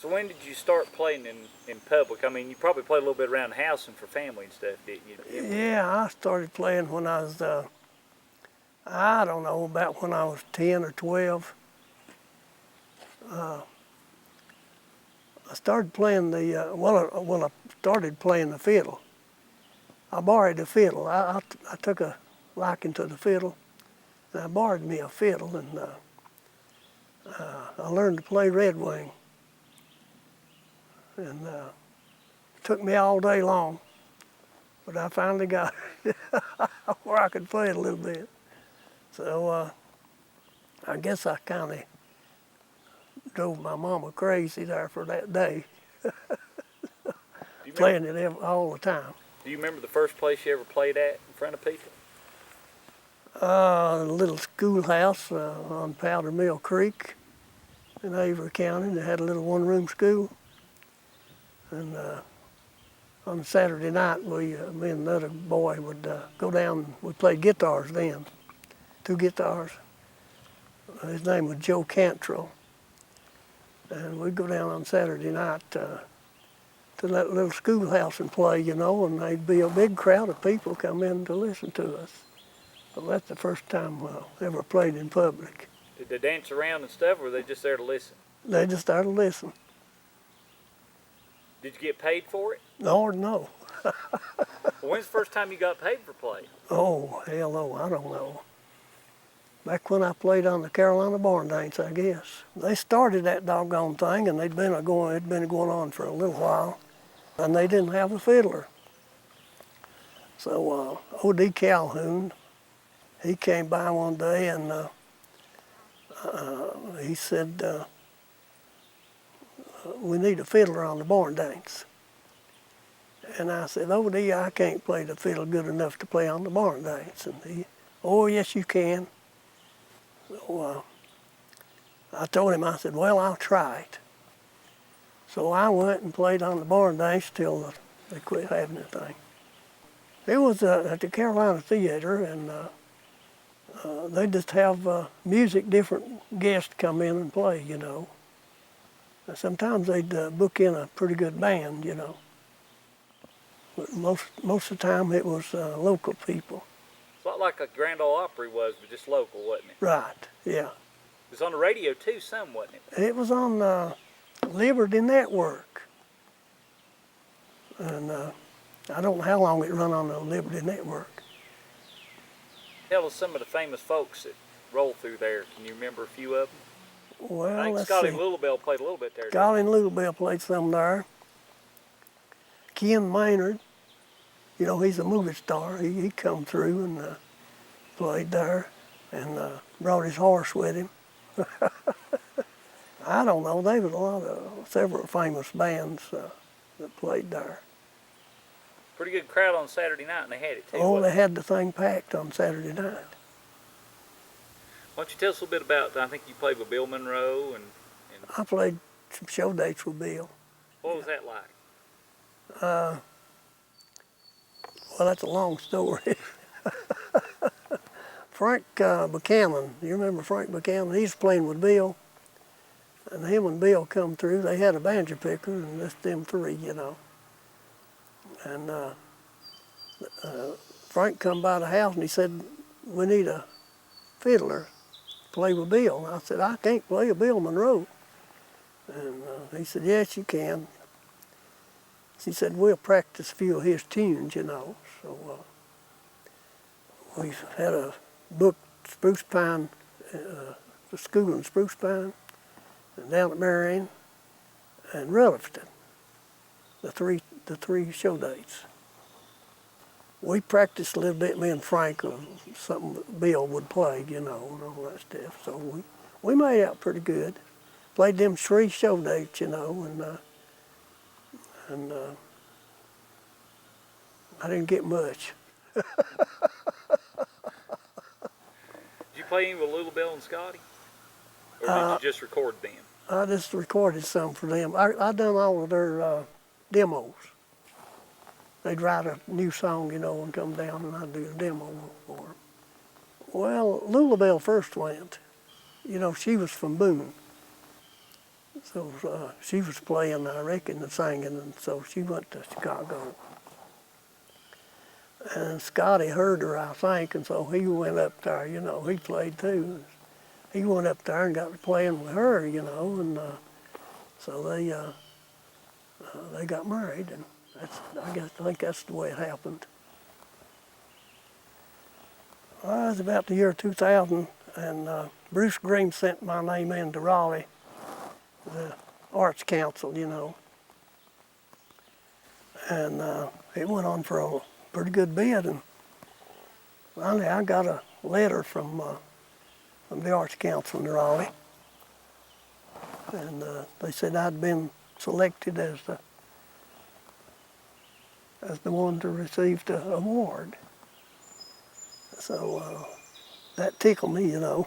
So when did you start playing in public? I mean, you probably played a little bit around the house and for family and stuff, didn't you? Yeah, I started playing when I was, I don't know, about when I was 10 or 12. I started playing the, I started playing the fiddle. I borrowed a fiddle. I took a liking to the fiddle, and I borrowed me a fiddle, and I learned to play Red Wing. And it took me all day long, but I finally got it where I could play it a little bit. So I guess I kind of drove my mama crazy there for that day, playing it all the time. Do you remember the first place you ever played at in front of people? A little schoolhouse on Powder Mill Creek in Avery County. They had a little one-room school. And on Saturday night, me and another boy would go down. We played guitars then, 2 guitars. His name was Joe Cantrell. And we'd go down on Saturday night to that little schoolhouse and play, you know, and there'd be a big crowd of people come in to listen to us. Well, that's the first time I ever played in public. Did they dance around and stuff, or were they just there to listen? They just started to listen. Did you get paid for it? Lord, no. Well, when's the first time you got paid for playing? Oh, hell no, I don't know. Back when I played on the Carolina Barn Dance, I guess. They started that doggone thing, and it'd been going on for a little while, and they didn't have a fiddler. So O.D. Calhoun, he came by one day, and he said, we need a fiddler on the barn dance. And I said, O.D., I can't play the fiddle good enough to play on the barn dance. And he, oh, yes, you can. So I told him, I said, well, I'll try it. So I went and played on the barn dance till they quit having the thing. It was at the Carolina Theater, and they just have music, different guests come in and play, you know. Sometimes they'd book in a pretty good band, you know. But most of the time it was local people. It's a lot like a Grand Ole Opry was, but just local, wasn't it? Right, yeah. It was on the radio too, some, wasn't it? It was on Liberty Network. And I don't know how long it run on the Liberty Network. Tell us some of the famous folks that rolled through there. Can you remember a few of them? Well, I think Scotty Littlebell played a little bit there. Scotty and Littlebell played some there. Ken Maynard, you know, he's a movie star. He come through and played there and brought his horse with him. I don't know, there was several famous bands that played there. Pretty good crowd on Saturday night, and they had it too. Oh, they had the thing packed on Saturday night. Why don't you tell us a little bit about, I think you played with Bill Monroe and I played some show dates with Bill. What was that like? Well, that's a long story. Frank Buchanan, you remember Frank Buchanan? He's playing with Bill, and him and Bill come through. They had a banjo picker, and just them 3, you know. And Frank come by the house, and he said, we need a fiddler to play with Bill. And I said, I can't play with Bill Monroe. And he said, yes, you can. He said, we'll practice a few of his tunes, you know. So we had a book, Spruce Pine, the school in Spruce Pine, and down at Marion, and Raleigh, the three show dates. We practiced a little bit, me and Frank, something Bill would play, you know, and all that stuff. So we made out pretty good. Played them 3 show dates, you know, and I didn't get much. Did you play any with Littlebell and Scotty? Or did you just record them? I just recorded some for them. I done all of their demos. They'd write a new song, you know, and come down and I'd do a demo for them. Well, Littlebell first went. You know, she was from Boone. So she was playing, I reckon, and singing, and so she went to Chicago. And Scotty heard her, I think, and so he went up there, you know, he played too. He went up there and got to playing with her, you know, and so they got married, and I think that's the way it happened. It was about the year 2000, and Bruce Green sent my name in to Raleigh, the Arts Council, you know. And it went on for a pretty good bit, and finally I got a letter from the Arts Council in Raleigh, and they said I'd been selected as the one to receive the award. So that tickled me, you know.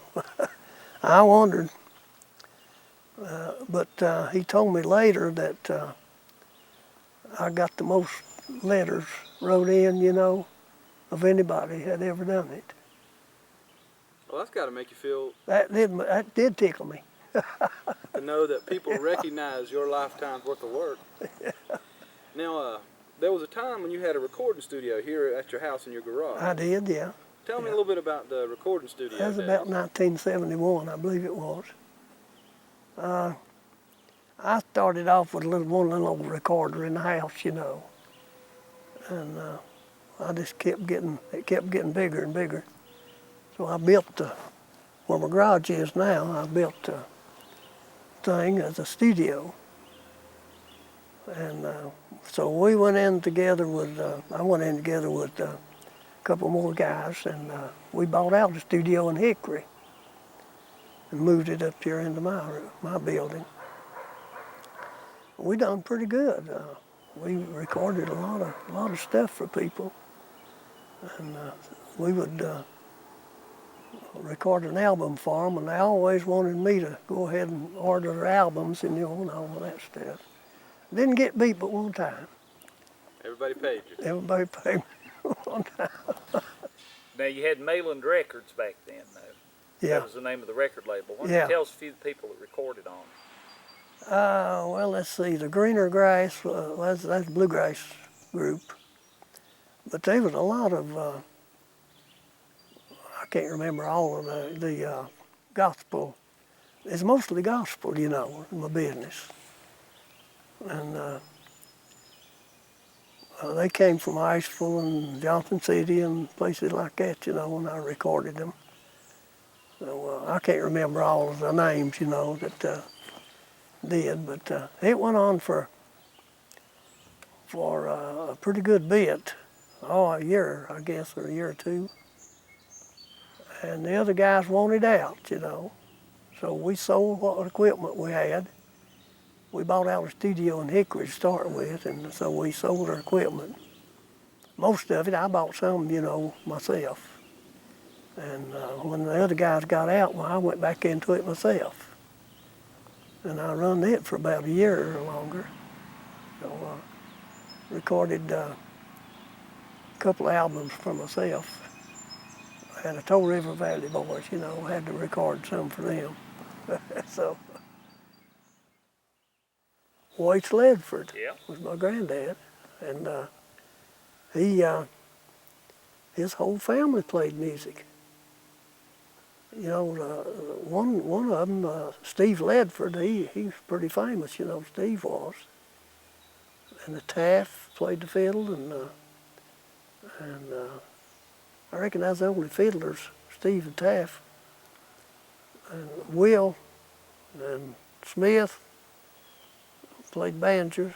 I wondered, but he told me later that I got the most letters wrote in, you know, of anybody had ever done it. Well, that's got to make you feel... That did tickle me. to know that people recognize your lifetime's worth of work. Yeah. Now, there was a time when you had a recording studio here at your house in your garage. I did, yeah. Tell me a little bit about the recording studio. That was about 1971, I believe it was. I started off with one little old recorder in the house, you know, and I just it kept getting bigger and bigger. So I built where my garage is now. I built a thing as a studio, and so we went in together with. I went in together with a couple more guys, and we bought out the studio in Hickory and moved it up here into my building. We done pretty good. We recorded a lot of stuff for people, and we would record an album for them, and they always wanted me to go ahead and order their albums and and all of that stuff. Didn't get beat but one time. Everybody paid you. Everybody paid me one time. Now, you had Mayland Records back then, though. Yeah. That was the name of the record label. Why don't Yeah. you tell us a few people that recorded on it? Well, let's see. The Greener Grass, that's a bluegrass group. But there was a lot of, I can't remember all of the gospel. It's mostly gospel, you know, in my business. And they came from Iceville and Johnson City and places like that, you know, when I recorded them. So I can't remember all of the names, you know, that did, but it went on for a pretty good bit, a year, I guess, or a year or two. And the other guys wanted out, you know. So we sold what equipment we had. We bought out a studio in Hickory to start with, and so we sold our equipment. Most of it, I bought some, you know, myself. And when the other guys got out, well, I went back into it myself. And I run it for about a year or longer. So recorded a couple of albums for myself. And the Toe River Valley Boys, you know, had to record some for them. So, White's Ledford was my granddad, and his whole family played music. You know, one of them, Steve Ledford, he's pretty famous, you know, Steve was. And the Taft played the fiddle, and I reckon that's the only fiddlers, Steve and Taft. And Will and Smith played banjos.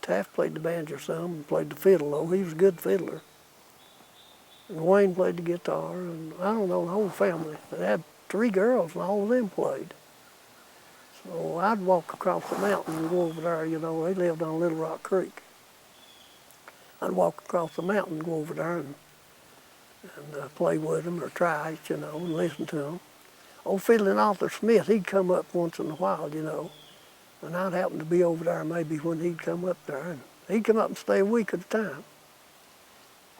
Taft played the banjo some and played the fiddle, though. He was a good fiddler. And Wayne played the guitar, and I don't know, the whole family. They had 3 girls, and all of them played. So I'd walk across the mountain and go over there, you know, they lived on Little Rock Creek. I'd walk across the mountain and go over there and play with them or try it, you know, and listen to them. Old Fiddling Arthur Smith, he'd come up once in a while, you know, and I'd happen to be over there maybe when he'd come up there, and he'd come up and stay a week at a time.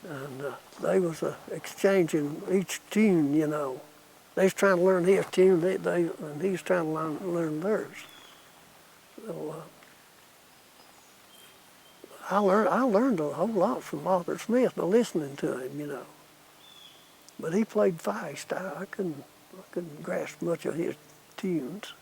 And they was exchanging each tune, you know. they was trying to learn his tune, and he was trying to learn theirs. So I learned a whole lot from Arthur Smith by listening to him, you know. But he played fast. I couldn't grasp much of his tunes.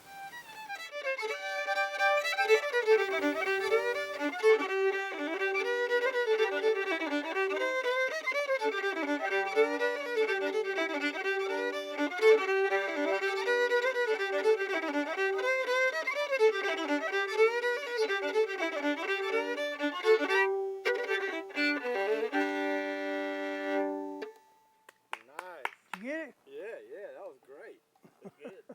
Nice. You get it? Yeah, that was great. Good.